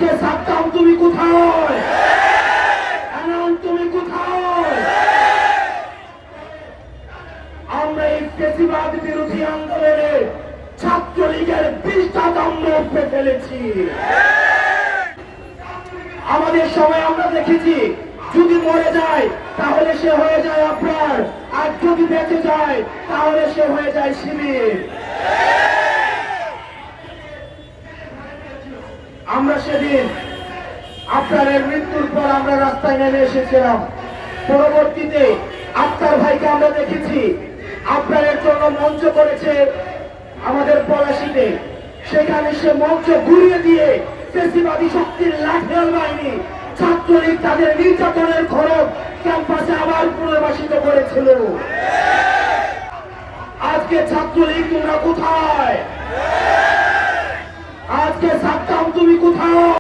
আজকে সাদ্দাম তুমি কোথায়? এনাম তুমি কোথায়? আমরা এই ফ্যাসিবাদ বিরোধী আন্দোলনে ছাত্রলীগের 20টা দণ্ড উপরে ফেলেছি। আমাদের সময় আমরা দেখেছি যদি মরে যায় তাহলে সে হয়ে যায় আপনার, আর যদি বেঁচে যায় তাহলে সে হয়ে যায় শিবির। আমরা সেদিন আপনার মৃত্যুর পর আমরা রাস্তায় নেমে এসেছিলাম। পরবর্তীতে আপনার ভাইকে আমরা দেখেছি আপনার জন্য মঞ্চ করেছে আমাদের পলাশীতে, সেখানে সে মঞ্চ ঘুরিয়ে দিয়ে ফ্যাসিবাদী শক্তির লাঠিয়াল বাহিনী ছাত্রলীগ তাদের নির্যাতনের খরচ ক্যাম্পাসে আবার পুনর্বাসিত করেছিল। আজকে ছাত্রলীগ তোমরা কোথায়? আজকে সাদ্দাম তুমি কোথায়?